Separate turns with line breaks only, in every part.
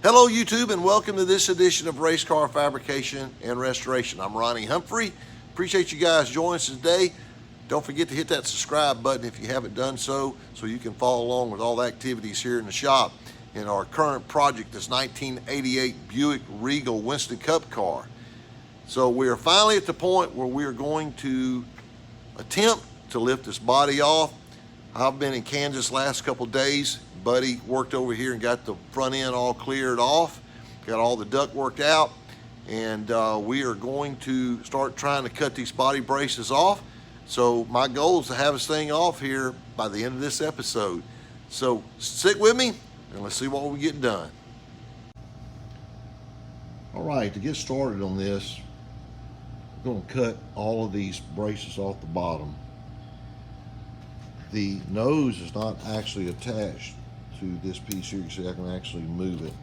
Hello YouTube and welcome to this edition of Race Car Fabrication and Restoration. I'm Ronnie Humphrey. Appreciate you guys joining us today. Don't forget to hit that subscribe button if you haven't done so you can follow along with all the activities here in the shop in our current project, this 1988 Buick Regal Winston Cup car. So we are finally at the point where we are going to attempt to lift this body off. I've been in Kansas last couple days. Buddy worked over here and got the front end all cleared off, got all the duct worked out, and we are going to start trying to cut these body braces off. So my goal is to have this thing off here by the end of this episode. So stick with me and let's see what we get done. All right, to get started on this, we're going to cut all of these braces off the bottom. The nose is not actually attached to this piece here. You can see I can actually move it.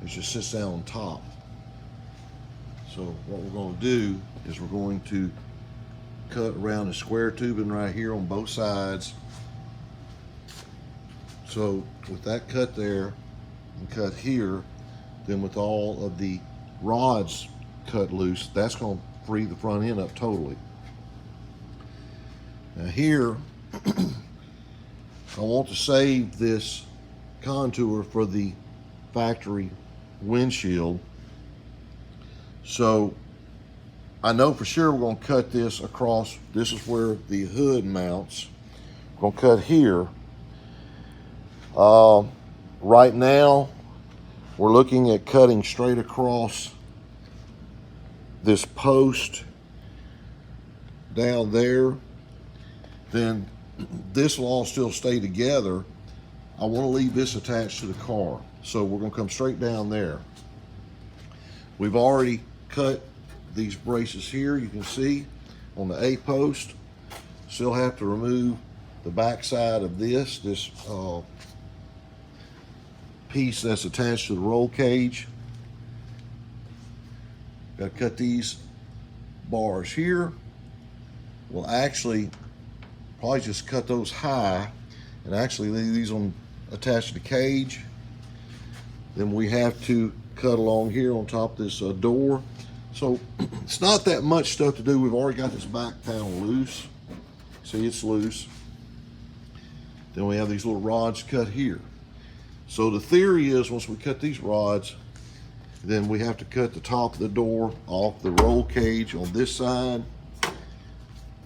It just sits down on top. So what we're going to do is we're going to cut around the square tubing right here on both sides. So with that cut there and cut here, then with all of the rods cut loose, that's going to free the front end up totally. Now here, I want to save this contour for the factory windshield. So I know for sure we're going to cut this across. This is where the hood mounts. We're going to cut here. Right now, we're looking at cutting straight across this post down there. Then this will all still stay together. I want to leave this attached to the car. So we're going to come straight down there. We've already cut these braces here, you can see, on the A post. Still have to remove the back side of this piece that's attached to the roll cage. Got to cut these bars here. We'll actually probably just cut those high and actually leave these on attached to the cage. Then we have to cut along here on top of this door. So it's not that much stuff to do. We've already got this back panel loose. See, it's loose. Then we have these little rods cut here. So the theory is once we cut these rods, then we have to cut the top of the door off the roll cage on this side.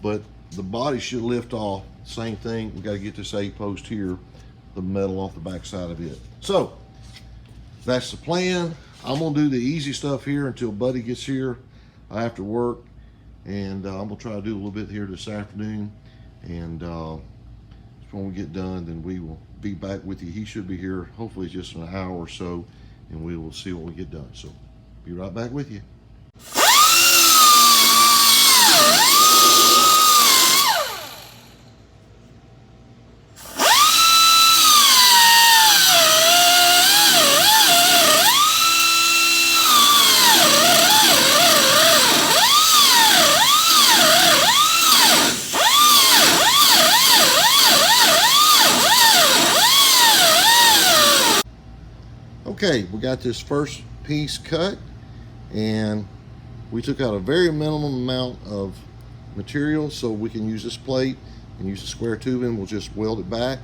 But the body should lift off. Same thing, we got to get this A post here, the metal off the back side of it. So that's the plan. I'm gonna do the easy stuff here until Buddy gets here after work, and I'm gonna try to do a little bit here this afternoon, and when we get done, then we will be back with you. He should be here hopefully just an hour or so, and we will see what we get done. So be right back with you. Okay, we got this first piece cut, and we took out a very minimum amount of material so we can use this plate and use the square tubing. We'll just weld it back,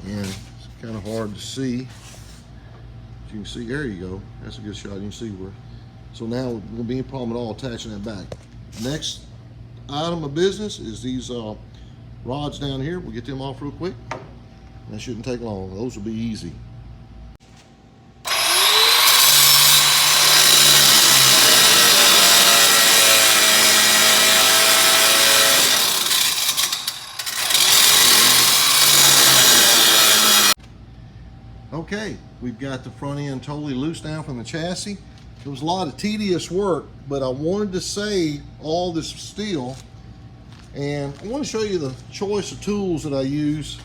and it's kind of hard to see. As you can see, there you go. That's a good shot. You can see where. So now there won't be any problem at all attaching that back. Next item of business is these rods down here. We'll get them off real quick. That shouldn't take long. Those will be easy. Okay, we've got the front end totally loose now from the chassis. It was a lot of tedious work, but I wanted to save all this steel, and I want to show you the choice of tools that I use.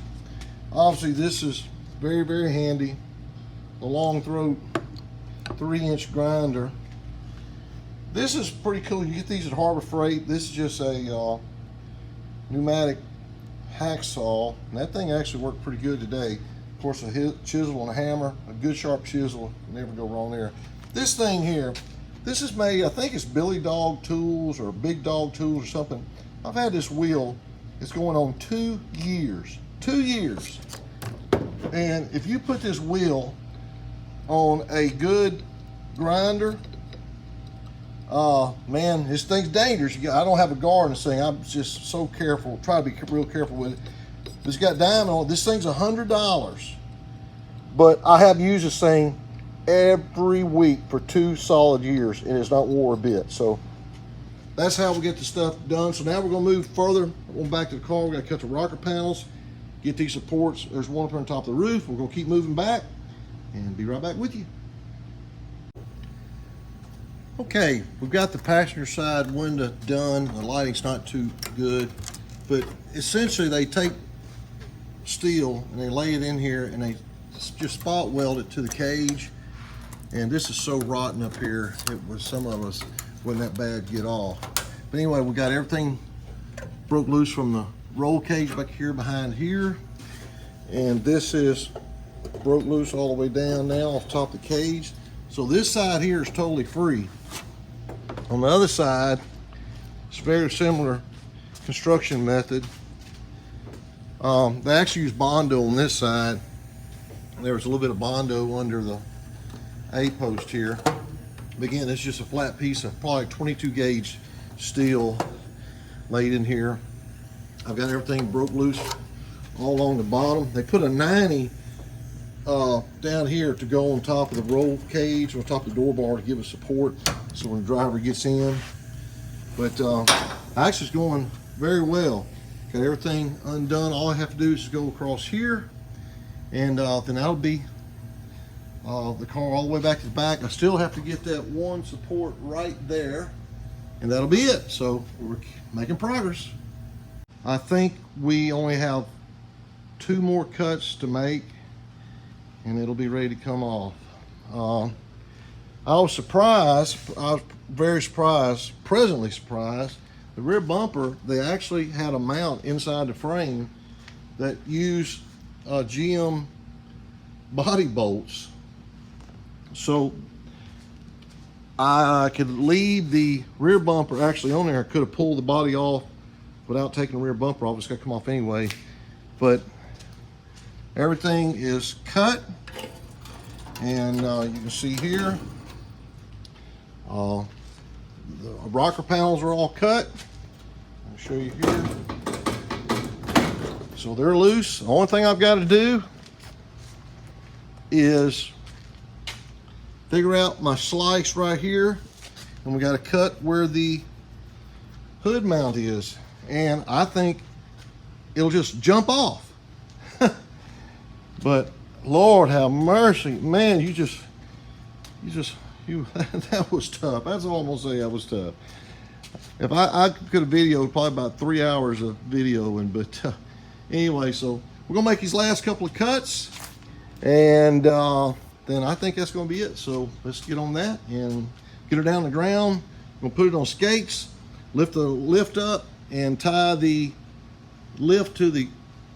Obviously, this is very, very handy. The long throat 3-inch grinder. This is pretty cool. You get these at Harbor Freight. This is just a pneumatic hacksaw, and that thing actually worked pretty good today. Of course, a chisel and a hammer, a good sharp chisel, never go wrong there. This thing here, this is made, I think it's Billy Dog Tools or Big Dog Tools or something. I've had this wheel, it's going on 2 years. 2 years. And if you put this wheel on a good grinder, man, this thing's dangerous. I don't have a guard in this thing. I'm just so careful, try to be real careful with it. It's got diamond on it. This thing's $100. But I have used this thing every week for 2 solid years, and it's not wore a bit. So that's how we get the stuff done. So now we're gonna move further. We're going back to the car. We're gonna cut the rocker panels, get these supports. There's one up on top of the roof. We're gonna keep moving back and be right back with you. Okay, we've got the passenger side window done. The lighting's not too good, but essentially they take steel and they lay it in here and they just spot weld it to the cage. And this is so rotten up here, it was, some of us wasn't that bad to get off. But anyway, we got everything broke loose from the roll cage back here behind here. And this is broke loose all the way down now off top of the cage. So this side here is totally free. On the other side, it's very similar construction method. They actually use Bondo on this side. There was a little bit of Bondo under the A-post here. But again, it's just a flat piece of probably 22 gauge steel laid in here. I've got everything broke loose all along the bottom. They put a 90 down here to go on top of the roll cage, on top of the door bar to give it support so when the driver gets in. But actually it's going very well. Got everything undone. All I have to do is go across here, and then that'll be the car all the way back to the back. I still have to get that one support right there, and that'll be it. So we're making progress. I think we only have 2 more cuts to make, and it'll be ready to come off. I was surprised, I was very surprised, pleasantly surprised. The rear bumper, they actually had a mount inside the frame that used GM body bolts. So I could leave the rear bumper actually on there. I could have pulled the body off without taking the rear bumper off. It's gonna come off anyway. But everything is cut. And you can see here, the rocker panels are all cut. I'll show you here. So they're loose. The only thing I've got to do is figure out my slice right here, and we got to cut where the hood mount is, and I think it'll just jump off. But Lord have mercy, man, that was tough. That's all I'm gonna say. That was tough. If I could have videoed probably about 3 hours of videoing, but anyway, so we're gonna make these last couple of cuts, and then I think that's gonna be it. So let's get on that and get her down the ground. We'll put it on skates, lift the lift up, and tie the lift to the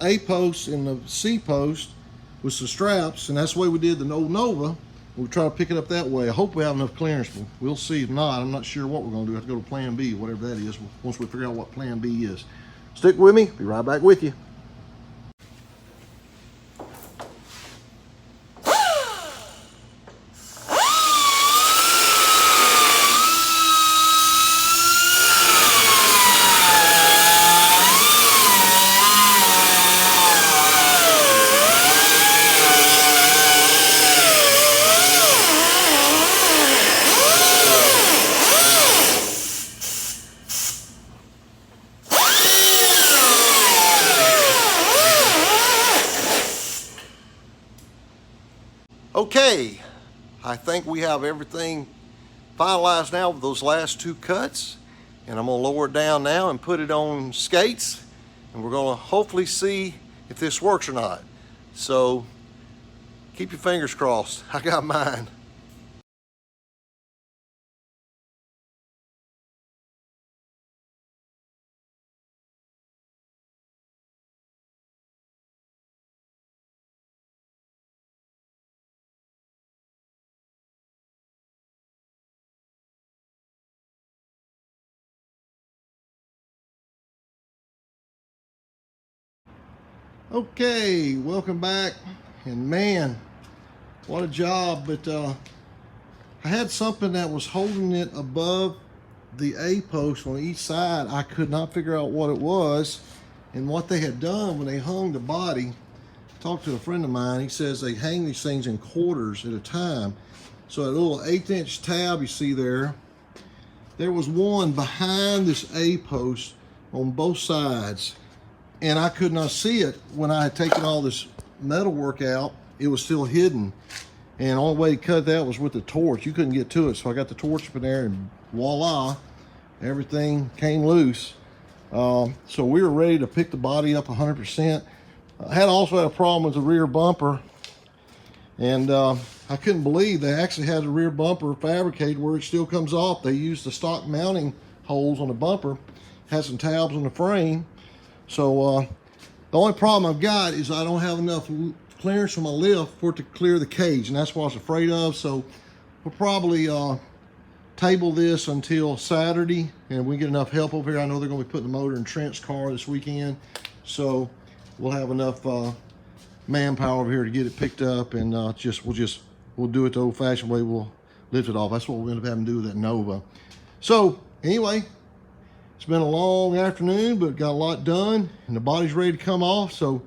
A post and the C post with some straps, and that's the way we did the old Nova. We'll try to pick it up that way. I hope we have enough clearance, but we'll see. If not, I'm not sure what we're gonna do. I have to go to plan B, whatever that is, once we figure out what plan B is. Stick with me, be right back with you. Okay, I think we have everything finalized now with those last 2 cuts, and I'm gonna lower it down now and put it on skates, and we're gonna hopefully see if this works or not. So keep your fingers crossed. I got mine. Okay, welcome back. And man, what a job. But I had something that was holding it above the A-post on each side. I could not figure out what it was. And what they had done when they hung the body, talked to a friend of mine, he says they hang these things in quarters at a time. So that little 1/8" tab you see there was one behind this A-post on both sides. And I could not see it when I had taken all this metal work out. It was still hidden. And the only way to cut that was with the torch. You couldn't get to it. So I got the torch up in there and voila, everything came loose. So we were ready to pick the body up 100%. I had also had a problem with the rear bumper. And I couldn't believe they actually had the rear bumper fabricated where it still comes off. They used the stock mounting holes on the bumper, had some tabs on the frame. So the only problem I've got is I don't have enough clearance from my lift for it to clear the cage, and that's what I was afraid of. So we'll probably table this until Saturday, and we get enough help over here. I know they're going to be putting the motor in Trent's car this weekend, so we'll have enough manpower over here to get it picked up, and we'll do it the old-fashioned way. We'll lift it off. That's what we'll end up having to do with that Nova. So anyway, it's been a long afternoon, but got a lot done, and the body's ready to come off. So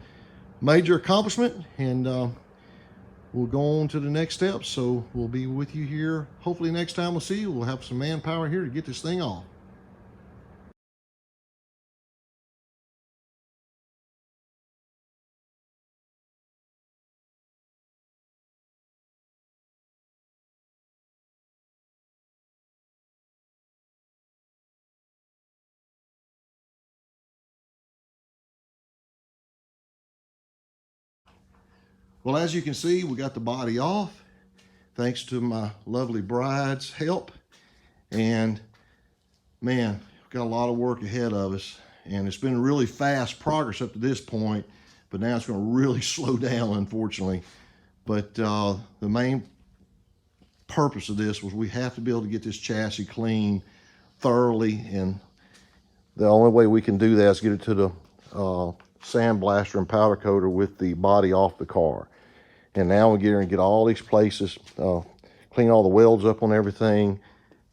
major accomplishment, and we'll go on to the next step. So we'll be with you here. Hopefully next time we'll see you, we'll have some manpower here to get this thing off. Well, as you can see, we got the body off thanks to my lovely bride's help. And man, we've got a lot of work ahead of us, and it's been really fast progress up to this point, but now it's going to really slow down, unfortunately. But the main purpose of this was we have to be able to get this chassis clean thoroughly, and the only way we can do that is get it to the sandblaster and powder coater with the body off the car. And now we're getting to get all these places, clean all the welds up on everything,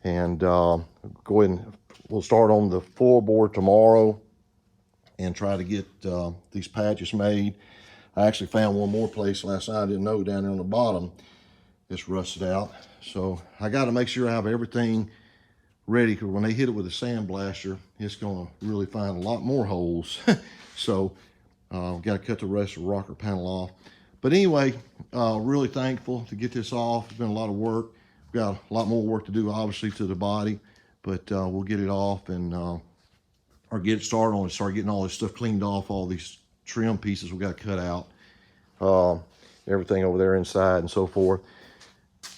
and go ahead and we'll start on the floorboard tomorrow and try to get these patches made. I actually found one more place last night I didn't know, down there on the bottom. It's rusted out. So I got to make sure I have everything ready, because when they hit it with a sandblaster, it's going to really find a lot more holes. So got to cut the rest of the rocker panel off. But anyway, really thankful to get this off. It's been a lot of work. We've got a lot more work to do, obviously, to the body, but we'll get it off and or get it started on it, start getting all this stuff cleaned off, all these trim pieces we got to cut out, everything over there inside and so forth.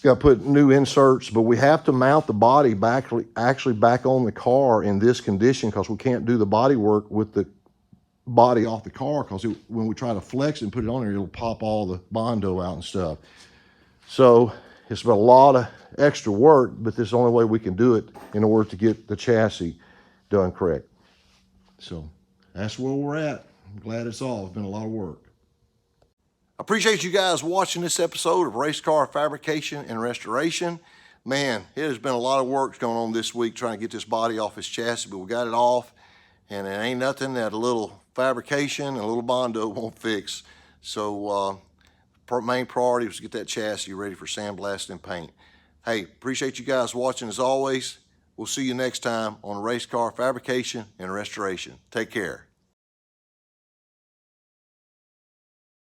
Got to put new inserts, but we have to mount the body back, actually back on the car in this condition, because we can't do the body work with the body off the car, because when we try to flex it and put it on there, it'll pop all the Bondo out and stuff. So it's been a lot of extra work, but this is the only way we can do it in order to get the chassis done correct. So that's where we're at. I'm glad it's all. It's been a lot of work. I appreciate you guys watching this episode of Race Car Fabrication and Restoration. Man, it has been a lot of work going on this week trying to get this body off its chassis, but we got it off, and it ain't nothing that a little fabrication and a little Bondo won't fix. So main priority was to get that chassis ready for sandblasting and paint. Hey, appreciate you guys watching as always. We'll see you next time on Race Car Fabrication and Restoration. Take care.